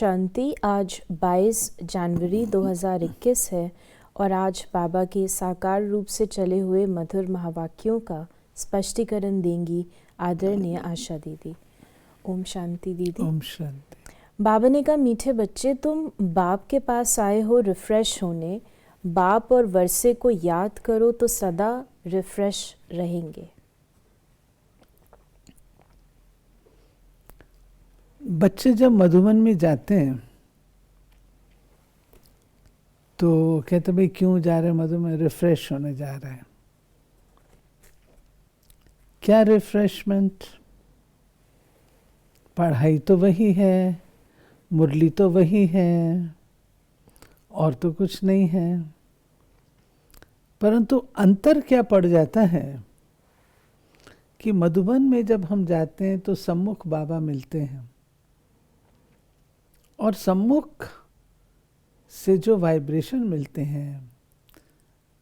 शांति। आज 22 जनवरी 2021 है और आज बाबा के साकार रूप से चले हुए मधुर महावाक्यों का स्पष्टीकरण देंगी आदरणीय आशा दीदी। ओम शांति दीदी। ओम शांति। बाबा ने कहा, मीठे बच्चे, तुम बाप के पास आए हो रिफ्रेश होने। बाप और वर्षे को याद करो तो सदा रिफ्रेश रहेंगे। बच्चे जब मधुबन में जाते हैं तो कहते भाई क्यों जा रहे हैं मधुबन? रिफ्रेश होने जा रहे हैं। क्या रिफ्रेशमेंट? पढ़ाई तो वही है, मुरली तो वही है, और तो कुछ नहीं है, परंतु अंतर क्या पड़ जाता है कि मधुबन में जब हम जाते हैं तो सम्मुख बाबा मिलते हैं और सम्मुख से जो वाइब्रेशन मिलते हैं,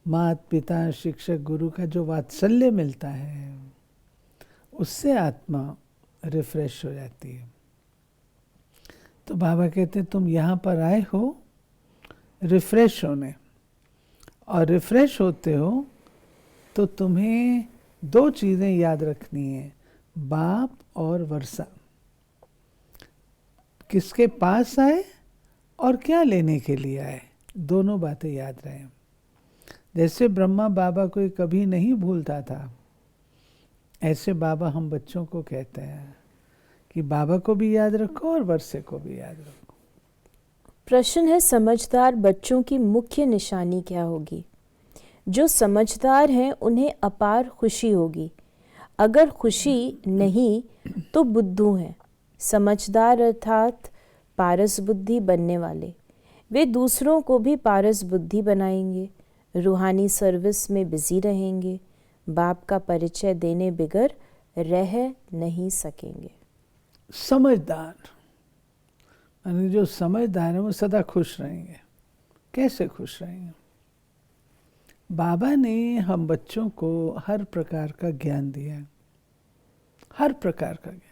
माता पिता शिक्षक गुरु का जो वात्सल्य मिलता है, उससे आत्मा रिफ्रेश हो जाती है। तो बाबा कहते हैं तुम यहाँ पर आए हो रिफ्रेश होने, और रिफ्रेश होते हो तो तुम्हें दो चीज़ें याद रखनी है, बाप और वर्षा। किसके पास आए और क्या लेने के लिए आए, दोनों बातें याद रहे। जैसे ब्रह्मा बाबा को कभी नहीं भूलता था, ऐसे बाबा हम बच्चों को कहते हैं कि बाबा को भी याद रखो और वर्षे को भी याद रखो। प्रश्न है, समझदार बच्चों की मुख्य निशानी क्या होगी? जो समझदार हैं उन्हें अपार खुशी होगी। अगर खुशी नहीं तो बुद्धू हैं। समझदार अर्थात पारस बुद्धि बनने वाले, वे दूसरों को भी पारस बुद्धि बनाएंगे, रूहानी सर्विस में बिजी रहेंगे, बाप का परिचय देने बिगर रह नहीं सकेंगे। समझदार यानी जो समझदार है वो सदा खुश रहेंगे। कैसे खुश रहेंगे? बाबा ने हम बच्चों को हर प्रकार का ज्ञान दिया है, हर प्रकार का ज्ञान।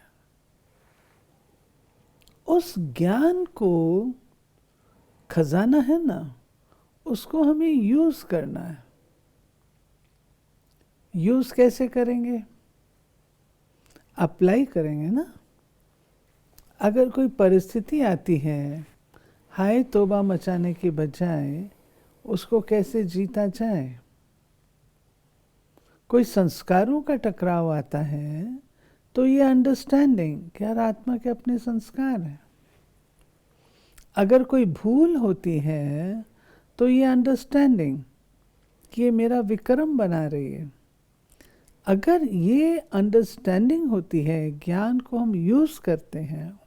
उस ज्ञान को खजाना है ना, उसको हमें यूज करना है। यूज कैसे करेंगे? अप्लाई करेंगे ना। अगर कोई परिस्थिति आती है, हाय तौबा मचाने के बजाय उसको कैसे जीता जाए। कोई संस्कारों का टकराव आता है तो ये अंडरस्टैंडिंग कि यार आत्मा के अपने संस्कार हैं। अगर कोई भूल होती है तो ये अंडरस्टैंडिंग कि ये मेरा विक्रम बना रही है। अगर ये अंडरस्टैंडिंग होती है, ज्ञान को हम यूज करते हैं,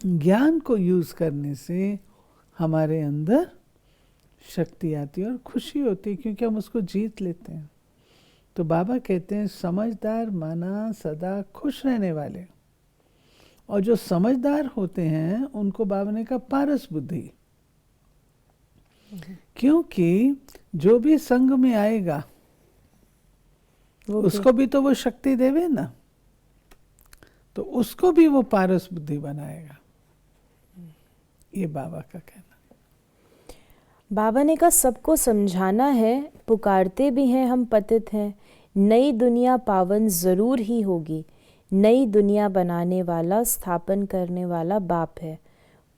ज्ञान को यूज करने से हमारे अंदर शक्ति आती है और खुशी होती है, क्योंकि हम उसको जीत लेते हैं। तो बाबा कहते हैं समझदार माना सदा खुश रहने वाले, और जो समझदार होते हैं उनको बाबा ने कहा पारस बुद्धि, क्योंकि जो भी संग में आएगा उसको भी तो वो शक्ति देवे ना, तो उसको भी वो पारस बुद्धि बनाएगा। ये बाबा का कहना। बाबा ने कहा सबको समझाना है, पुकारते भी हैं हम पतित हैं। नई दुनिया पावन जरूर ही होगी। नई दुनिया बनाने वाला, स्थापन करने वाला बाप है।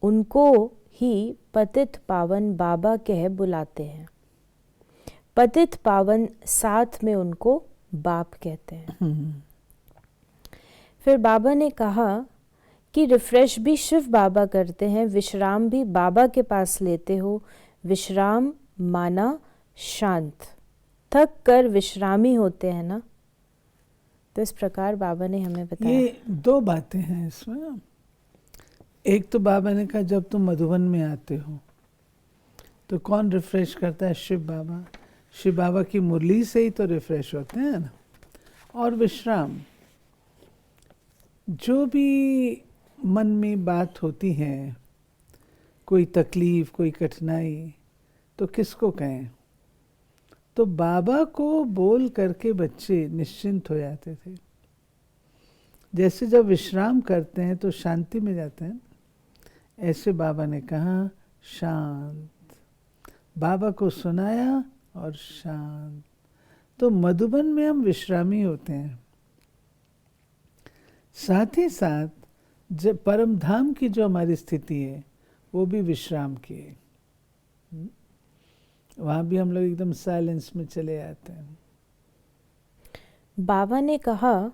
उनको ही पतित पावन बाबा कह बुलाते हैं। पतित पावन साथ में उनको बाप कहते हैं। फिर बाबा ने कहा कि रिफ्रेश भी शिव बाबा करते हैं, विश्राम भी बाबा के पास लेते हो। विश्राम माना शांत, थक कर विश्रामी होते हैं ना। तो इस प्रकार बाबा ने हमें बताया। ये दो बातें हैं इसमें। एक तो बाबा ने कहा जब तुम मधुबन में आते हो तो कौन रिफ्रेश करता है? शिव बाबा। शिव बाबा की मुरली से ही तो रिफ्रेश होते हैं ना। और विश्राम, जो भी मन में बात होती है, कोई तकलीफ, कोई कठिनाई, तो किसको कहें? तो बाबा को बोल करके बच्चे निश्चिंत हो जाते थे। जैसे जब विश्राम करते हैं तो शांति में जाते हैं, ऐसे बाबा ने कहा शांत, बाबा को सुनाया और शांत। तो मधुबन में हम विश्रामी होते हैं, साथ ही साथ जब परम धाम की जो हमारी स्थिति है वो भी विश्राम की है। वहाँ भी हम लोग एकदम साइलेंस में चले आते हैं। बाबा ने कहा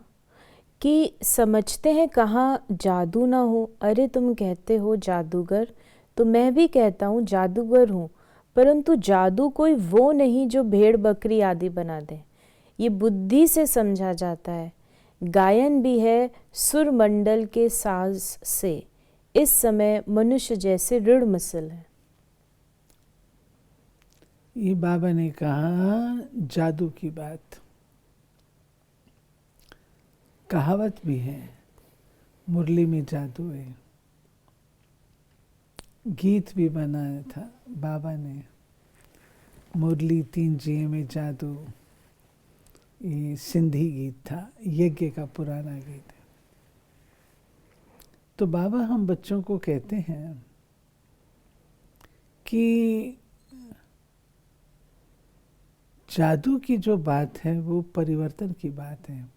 कि समझते हैं कहाँ जादू ना हो। अरे तुम कहते हो जादूगर, तो मैं भी कहता हूँ जादूगर हूँ, परंतु जादू कोई वो नहीं जो भेड़ बकरी आदि बना दे। ये बुद्धि से समझा जाता है। गायन भी है सुर मंडल के साज से, इस समय मनुष्य जैसे ऋण मसल है। ये बाबा ने कहा जादू की बात। कहावत भी है, मुरली में जादू है। गीत भी बनाया था बाबा ने, मुरली तीन जिए में जादू। ये सिंधी गीत था, यज्ञ का पुराना गीत है। तो बाबा हम बच्चों को कहते हैं कि जादू की जो बात है वो परिवर्तन की बात है।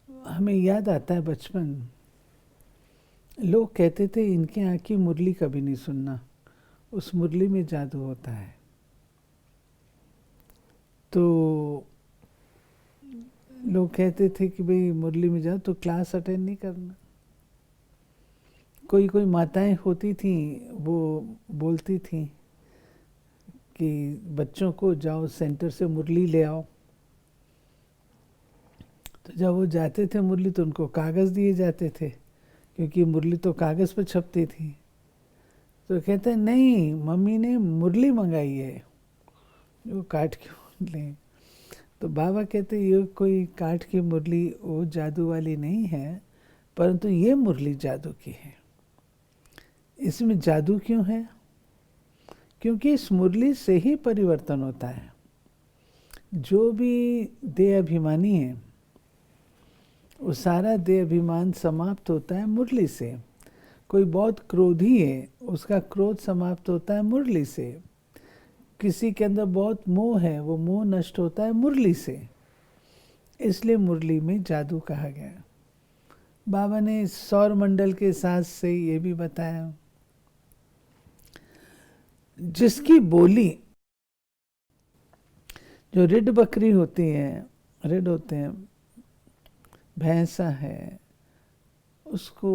हमें याद आता है बचपन, लोग कहते थे इनके यहाँ की मुरली कभी नहीं सुनना, उस मुरली में जादू होता है। तो लोग कहते थे कि भाई मुरली में जाओ तो क्लास अटेंड नहीं करना। कोई कोई माताएं होती थी वो बोलती थी कि बच्चों को जाओ सेंटर से मुरली ले आओ। तो जब वो जाते थे मुरली तो उनको कागज़ दिए जाते थे, क्योंकि मुरली तो कागज़ पर छपती थी। तो कहते हैं नहीं, मम्मी ने मुरली मंगाई है, वो काट क्यों लें। तो बाबा कहते ये कोई काट की मुरली वो जादू वाली नहीं है, परंतु ये मुरली जादू की है। इसमें जादू क्यों है? क्योंकि इस मुरली से ही परिवर्तन होता है। जो भी देह अभिमानी है वो सारा देह अभिमान समाप्त होता है मुरली से। कोई बहुत क्रोधी है, उसका क्रोध समाप्त होता है मुरली से। किसी के अंदर बहुत मोह है, वो मोह नष्ट होता है मुरली से। इसलिए मुरली में जादू कहा गया। बाबा ने सौर मंडल के साथ से ये भी बताया, जिसकी बोली जो रिड बकरी होती है, रिड होते हैं, भैंसा है, उसको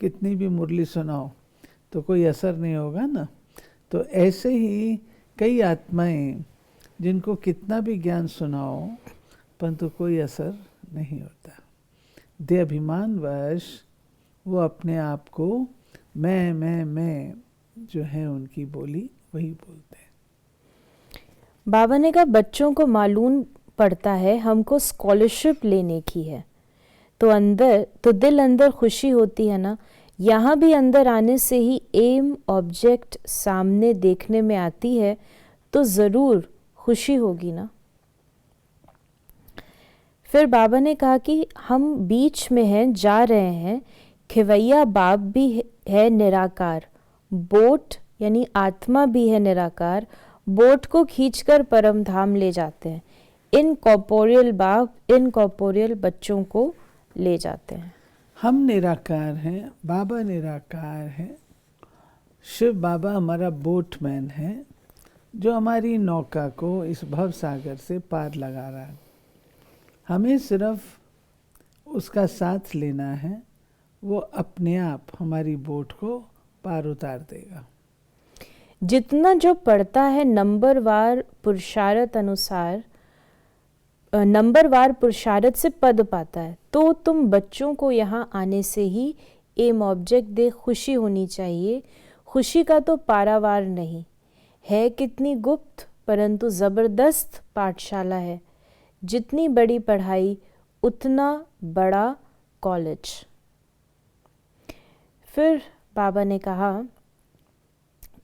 कितनी भी मुरली सुनाओ तो कोई असर नहीं होगा ना। तो ऐसे ही कई आत्माएं जिनको कितना भी ज्ञान सुनाओ परंतु कोई असर नहीं होता। देह अभिमानवश वो अपने आप को मैं जो है उनकी बोली वही बोलते हैं। बाबा ने कहा बच्चों को मालूम पड़ता है हमको स्कॉलरशिप लेने की है, तो दिल अंदर खुशी होती है ना। यहाँ भी अंदर आने से ही एम ऑब्जेक्ट सामने देखने में आती है तो ज़रूर खुशी होगी ना। फिर बाबा ने कहा कि हम बीच में हैं, जा रहे हैं, खिवैया बाप भी है निराकार, बोट यानी आत्मा भी है निराकार, बोट को खींचकर परम धाम ले जाते हैं। इनकॉर्पोरियल बाप इनकॉर्पोरियल बच्चों को ले जाते हैं। हम निराकार हैं, बाबा निराकार हैं। शिव बाबा हमारा बोटमैन है जो हमारी नौका को इस भव सागर से पार लगा रहा है। हमें सिर्फ उसका साथ लेना है, वो अपने आप हमारी बोट को पार उतार देगा। जितना जो पढ़ता है नंबरवार पुरुषार्थ से पद पाता है। तो तुम बच्चों को यहाँ आने से ही एम ऑब्जेक्ट दे खुशी होनी चाहिए। खुशी का तो पारावार नहीं है, कितनी गुप्त परंतु ज़बरदस्त पाठशाला है। जितनी बड़ी पढ़ाई उतना बड़ा कॉलेज। फिर बाबा ने कहा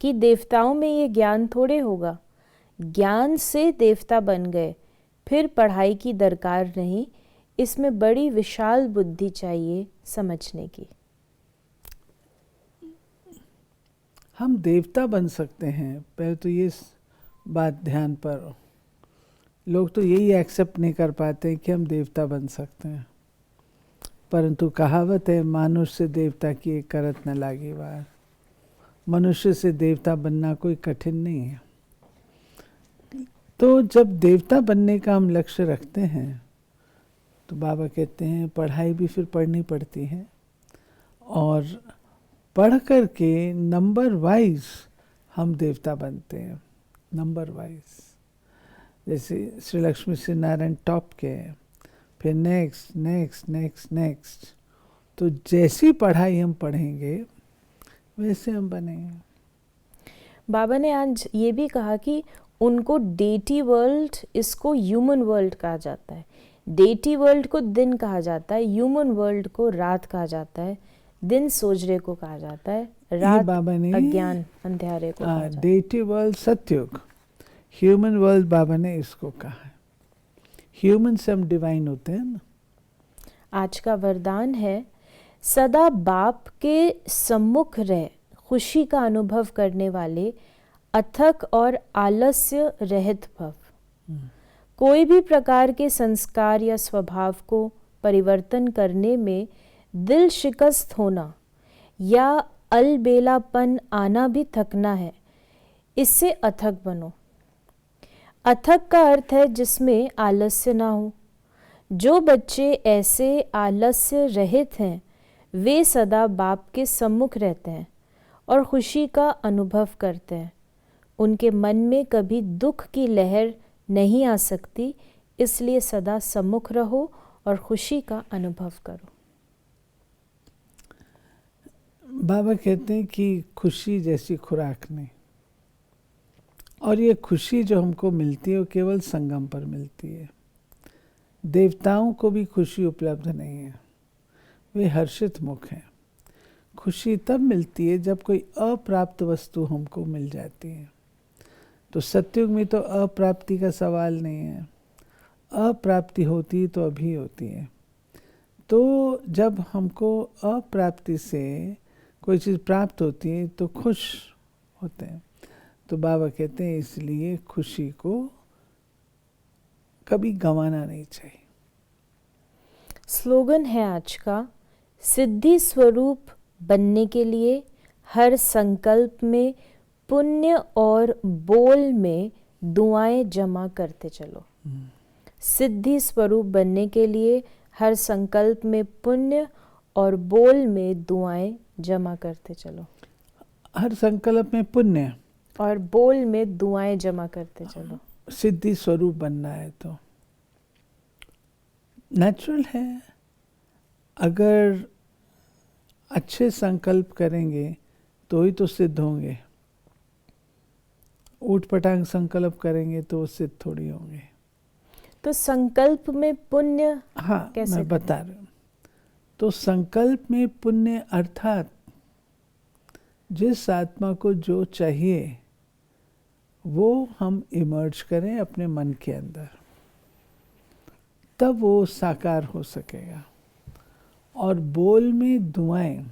कि देवताओं में ये ज्ञान थोड़े होगा, ज्ञान से देवता बन गए, फिर पढ़ाई की दरकार नहीं। इसमें बड़ी विशाल बुद्धि चाहिए समझने की। हम देवता बन सकते हैं, पहले तो ये बात ध्यान पर, लोग तो यही एक्सेप्ट नहीं कर पाते कि हम देवता बन सकते हैं। परंतु कहावत है, मानुष से देवता की एक करत न लागी बार। मनुष्य से देवता बनना कोई कठिन नहीं है। तो जब देवता बनने का हम लक्ष्य रखते हैं तो बाबा कहते हैं पढ़ाई भी फिर पढ़नी पड़ती है, और पढ़ कर के नंबर वाइज हम देवता बनते हैं, नंबर वाइज। जैसे श्री लक्ष्मी श्री नारायण टॉप के हैं, फिर नेक्स्ट नेक्स्ट नेक्स्ट नेक्स्ट। तो जैसी पढ़ाई हम पढ़ेंगे वैसे हम बनेंगे। बाबा ने आज ये भी कहा कि उनको डेटी वर्ल्ड, इसको ह्यूमन वर्ल्ड कहा जाता है। डेटी वर्ल्ड को दिन कहा जाता है, ह्यूमन वर्ल्ड को रात कहा जाता है, दिन सोजरे को कहा जाता है, रात बाबा ने अज्ञान अंधेरे को कहा जाता है। डेटी वर्ल्ड सत्युग, ह्यूमन वर्ल्ड बाबा ने इसको कहा है। ह्यूमन से हम डिवाइन होते हैं ना। आज का वरदान है, सदा बाप के सम्मुख रह खुशी का अनुभव करने वाले अथक और आलस्य रहित भव। कोई भी प्रकार के संस्कार या स्वभाव को परिवर्तन करने में दिल शिकस्त होना या अलबेलापन आना भी थकना है, इससे अथक बनो। अथक का अर्थ है जिसमें आलस्य ना हो। जो बच्चे ऐसे आलस्य रहित हैं वे सदा बाप के सम्मुख रहते हैं और खुशी का अनुभव करते हैं। उनके मन में कभी दुख की लहर नहीं आ सकती, इसलिए सदा सम्मुख रहो और खुशी का अनुभव करो। बाबा कहते हैं कि खुशी जैसी खुराक नहीं, और ये खुशी जो हमको मिलती है वो केवल संगम पर मिलती है। देवताओं को भी खुशी उपलब्ध नहीं है, वे हर्षित मुख हैं। खुशी तब मिलती है जब कोई अप्राप्त वस्तु हमको मिल जाती है। तो सत्युग में तो अप्राप्ति का सवाल नहीं है, अप्राप्ति होती तो अभी होती है। तो जब हमको अप्राप्ति से कोई चीज़ प्राप्त होती है तो खुश होते हैं। तो बाबा कहते हैं इसलिए खुशी को कभी गंवाना नहीं चाहिए। स्लोगन है आज का, सिद्धि स्वरूप बनने के लिए हर संकल्प में पुण्य और बोल में दुआएं जमा करते चलो। सिद्धि स्वरूप बनने के लिए हर संकल्प में पुण्य और बोल में दुआएं जमा करते चलो। हर संकल्प में पुण्य और बोल में दुआएं जमा करते चलो। सिद्धि स्वरूप बनना है तो नेचुरल है। अगर अच्छे संकल्प करेंगे तो ही तो सिद्ध होंगे। ऊट पटांग संकल्प करेंगे तो सिद्ध थोड़ी होंगे। तो संकल्प में पुण्य हाँ, कैसे मैं बता रहा हूँ। तो संकल्प में पुण्य अर्थात जिस आत्मा को जो चाहिए वो हम इमर्ज करें अपने मन के अंदर, तब वो साकार हो सकेगा। और बोल में दुआएं,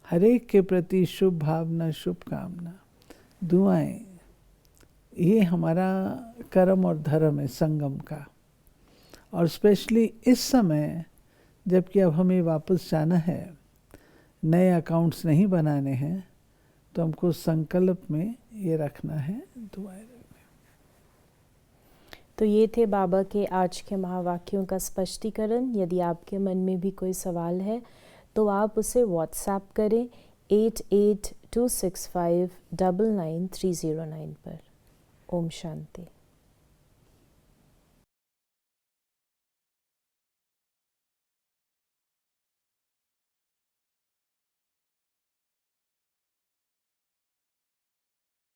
हर एक के प्रति शुभ भावना, शुभ कामना, दुआएं, ये हमारा कर्म और धर्म है संगम का। और स्पेशली इस समय जबकि अब हमें वापस जाना है, नए अकाउंट्स नहीं बनाने हैं, तो हमको संकल्प में ये रखना है, दुआएं रखना। तो ये थे बाबा के आज के महावाक्यों का स्पष्टीकरण। यदि आपके मन में भी कोई सवाल है तो आप उसे व्हाट्सएप करें 8826599309 पर। ओम शांति।